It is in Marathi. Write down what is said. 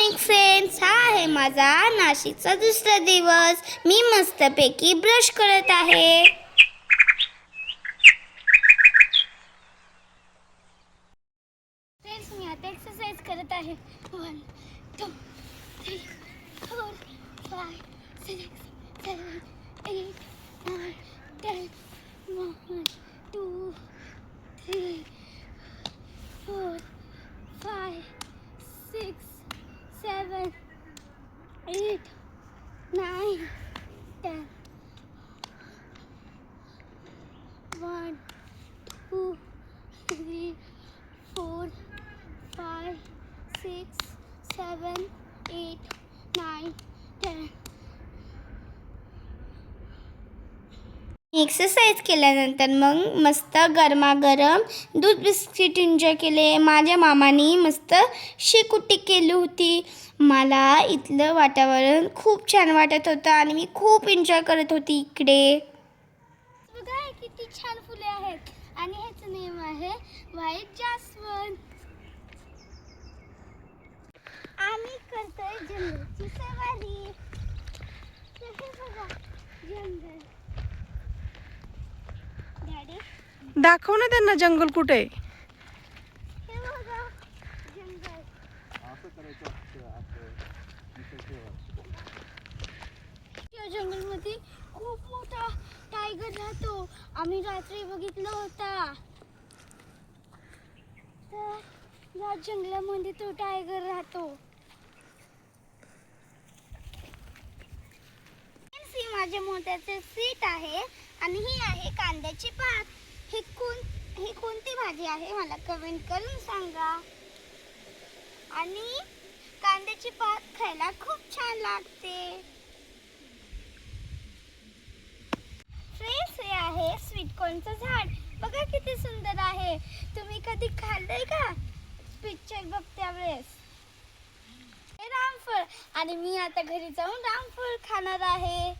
Morning friends. हा आहे माझा नाशिकचा दुसरा दिवस. मी मस्तपैकी ब्रश करत आहे. फ्रेंड्स, मी आता एक्सरसाइज करत आहे. 1 2 3 4 5 6 7 8 9 10 1 2 3 4 5 6 7 8 9 10 1 2 3 4 5 6 7 8 9 10. एक्सरसाइज केल्यानंतर मग मस्त गरमागरम दूध बिस्किट एन्जॉय केले. माझ्या मामानी मस्त शेकोटी केली होती. मला इथलं वातावरण खूप छान वाटत होतं आणि मी खूप एन्जॉय करत होती इकडे. बघा किती छान फुले आहेत आणि ह्याचं नेम आहे व्हाईट जास्वंद. आम्ही करतोय जंगलची सवारी. बघा जंगल. दाखव ना त्यांना जंगल कुठे आहे. हे बघा जंगल. या जंगलमध्ये खूप मोठा टायगर राहतो. आम्ही रात्री बघितलं होता. तर या जंगलामध्ये तो टायगर राहतो. ही माझ्या मोत्याचे सीट आहे आणि ही आहे कांद्याची पात. ही कोणती भाजी आहे मला कमेंट करून सांगा. आणि कांद्याची पात खायला खूप छान लागते. फ्रेंड्स, हे आहे स्वीटकॉर्नचं झाड. बघा किती सुंदर आहे. तुम्ही कधी खाल्लंय का पिक्चर बघत्या वेळेस? हे रामफळ आणि मी आता घरी जाऊन रामफळ खाणार आहे.